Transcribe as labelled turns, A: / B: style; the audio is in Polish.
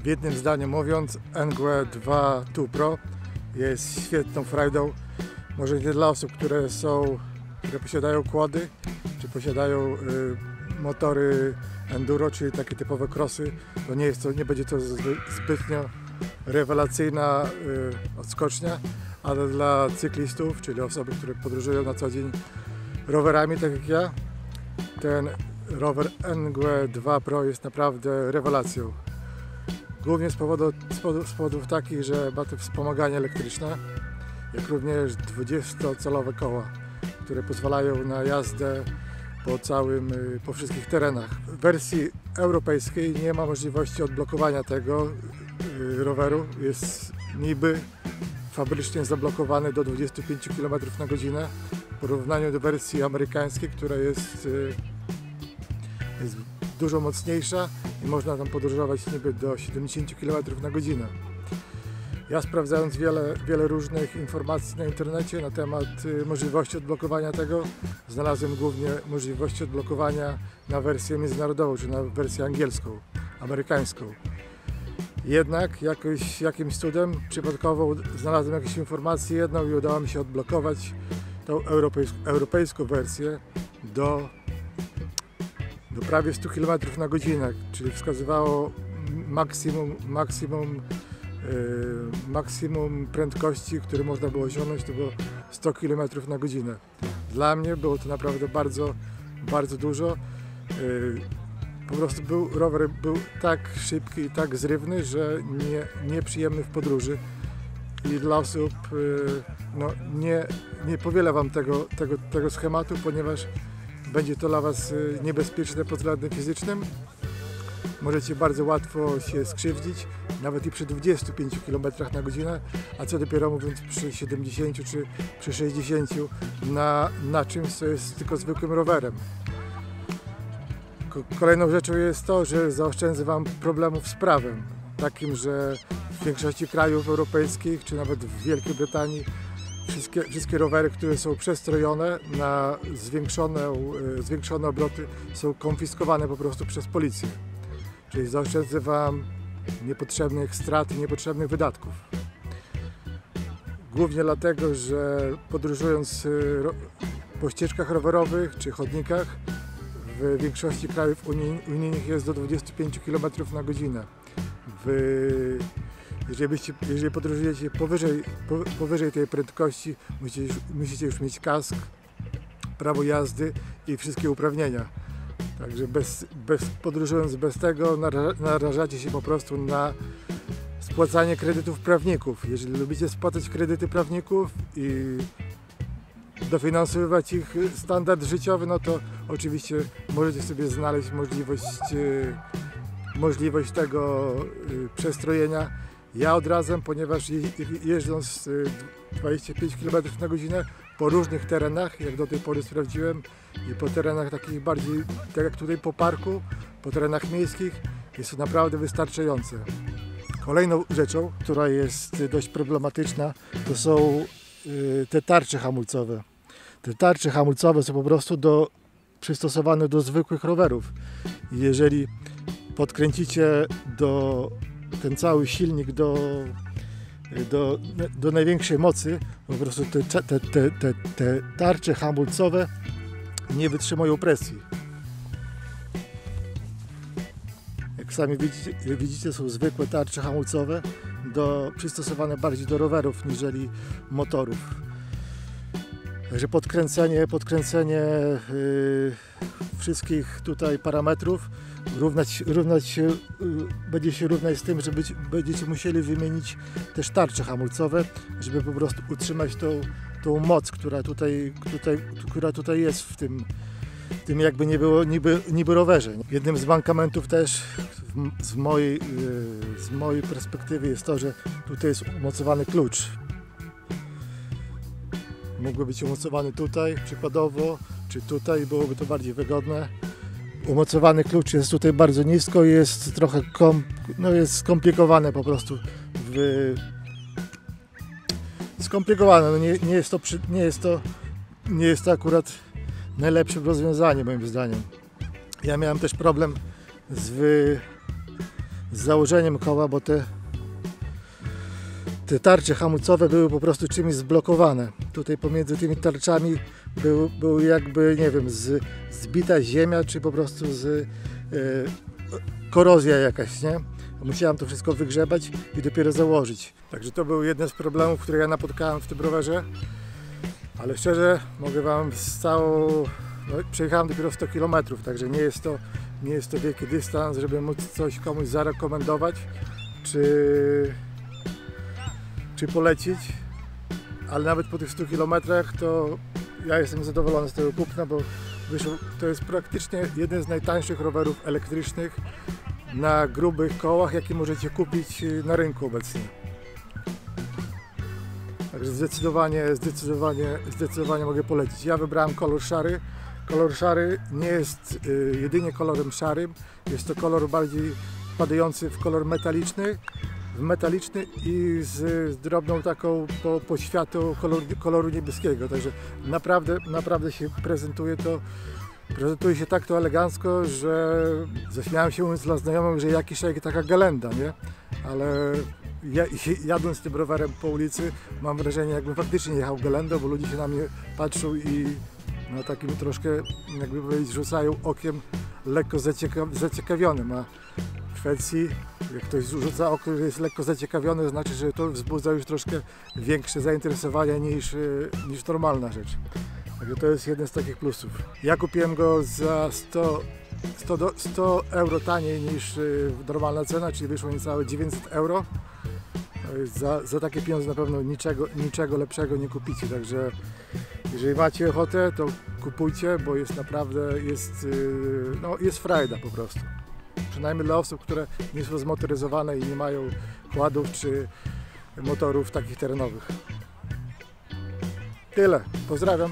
A: W jednym zdaniu mówiąc, NGWE 2 2 Pro jest świetną frajdą. Może nie dla osób, które posiadają quady, czy posiadają motory enduro, czyli takie typowe crossy, to nie będzie to zbytnio rewelacyjna odskocznia, ale dla cyklistów, czyli osoby, które podróżują na co dzień rowerami, tak jak ja, ten rower NGWE 2 Pro jest naprawdę rewelacją. Głównie z powodów takich, że ma to wspomaganie elektryczne, jak również 20-calowe koła, które pozwalają na jazdę po wszystkich terenach. W wersji europejskiej nie ma możliwości odblokowania tego roweru. Jest niby fabrycznie zablokowany do 25 km/h w porównaniu do wersji amerykańskiej, która jest dużo mocniejsza i można tam podróżować niby do 70 km/h. Ja sprawdzając wiele różnych informacji na internecie na temat możliwości odblokowania tego, znalazłem głównie możliwości odblokowania na wersję międzynarodową, czy na wersję angielską, amerykańską. Jednak jakimś cudem przypadkowo znalazłem jakąś informację jedną i udało mi się odblokować tą europejską wersję do prawie 100 km/h, czyli wskazywało maksimum prędkości, które można było osiągnąć, to było 100 km/h. Dla mnie było to naprawdę bardzo, bardzo dużo. Po prostu rower był tak szybki i tak zrywny, że nieprzyjemny w podróży. I dla osób nie powielę Wam tego schematu, ponieważ będzie to dla Was niebezpieczne pod względem fizycznym. Możecie bardzo łatwo się skrzywdzić, nawet i przy 25 km/h, a co dopiero mówiąc przy 70 czy przy 60 na czymś, co jest tylko zwykłym rowerem. Kolejną rzeczą jest to, że zaoszczędzę Wam problemów z prawem, takim, że w większości krajów europejskich, czy nawet w Wielkiej Brytanii, wszystkie rowery, które są przestrojone na zwiększone obroty, są konfiskowane po prostu przez policję. Czyli zaoszczędzę Wam niepotrzebnych strat i niepotrzebnych wydatków. Głównie dlatego, że podróżując po ścieżkach rowerowych czy chodnikach, w większości krajów unijnych jest do 25 km/h. Jeżeli podróżujecie powyżej tej prędkości, musicie już mieć kask, prawo jazdy i wszystkie uprawnienia. Także podróżując bez tego narażacie się po prostu na spłacanie kredytów prawników. Jeżeli lubicie spłacać kredyty prawników i dofinansowywać ich standard życiowy, no to oczywiście możecie sobie znaleźć możliwość tego przestrojenia. Ja odradzam, ponieważ jeżdżąc 25 km/h po różnych terenach, jak do tej pory sprawdziłem, i po terenach takich bardziej, tak jak tutaj po parku, po terenach miejskich, jest to naprawdę wystarczające. Kolejną rzeczą, która jest dość problematyczna, to są te tarcze hamulcowe. Te tarcze hamulcowe są po prostu przystosowane do zwykłych rowerów. Jeżeli podkręcicie ten cały silnik do największej mocy, po prostu te tarcze hamulcowe nie wytrzymują presji. Jak sami widzicie, są zwykłe tarcze hamulcowe, przystosowane bardziej do rowerów niżeli motorów. Także podkręcenie wszystkich tutaj parametrów będzie się równać z tym, że będziecie musieli wymienić też tarcze hamulcowe, żeby po prostu utrzymać tą moc, która tutaj jest w tym jakby nie było niby rowerze. Jednym z mankamentów też z mojej perspektywy jest to, że tutaj jest umocowany klucz. Mógłby być umocowany tutaj przykładowo, czy tutaj, byłoby to bardziej wygodne. Umocowany klucz jest tutaj bardzo nisko i jest trochę jest skomplikowane po prostu. Skomplikowane, nie jest to akurat najlepszym rozwiązaniem moim zdaniem. Ja miałem też problem z z założeniem koła, bo te tarcze hamulcowe były po prostu czymś zblokowane. Tutaj pomiędzy tymi tarczami był jakby, nie wiem, zbita ziemia, czy po prostu korozja jakaś, nie? Musiałem to wszystko wygrzebać i dopiero założyć. Także to był jeden z problemów, które ja napotkałem w tym rowerze. Ale szczerze mogę Wam przejechałem dopiero 100 km, także nie jest to wielki dystans, żeby móc coś komuś zarekomendować, czy polecić. Ale nawet po tych 100 km to ja jestem zadowolony z tego kupna, bo to jest praktycznie jeden z najtańszych rowerów elektrycznych na grubych kołach, jakie możecie kupić na rynku obecnie. Także zdecydowanie mogę polecić. Ja wybrałem kolor szary. Kolor szary nie jest jedynie kolorem szarym, jest to kolor bardziej wpadający w kolor metaliczny i z drobną taką poświatą koloru niebieskiego. Także naprawdę się prezentuje się tak to elegancko, że zaśmiałem się, mówiąc dla znajomych, że jakiś taka galenda, nie? Ale jadąc tym rowerem po ulicy mam wrażenie, jakbym faktycznie jechał galendą, bo ludzie się na mnie patrzą i na takim troszkę, jakby powiedzieć, rzucają okiem lekko zaciekawionym, a w Szwecji jak ktoś rzuca okiem, że jest lekko zaciekawiony, to znaczy, że to wzbudza już troszkę większe zainteresowanie niż normalna rzecz. Także to jest jeden z takich plusów. Ja kupiłem go za 100 euro taniej niż normalna cena, czyli wyszło niecałe 900 euro. Za takie pieniądze na pewno niczego lepszego nie kupicie, także jeżeli macie ochotę, to kupujcie, bo jest naprawdę, jest frajda po prostu. Przynajmniej dla osób, które nie są zmotoryzowane i nie mają kładów czy motorów takich terenowych. Tyle, pozdrawiam.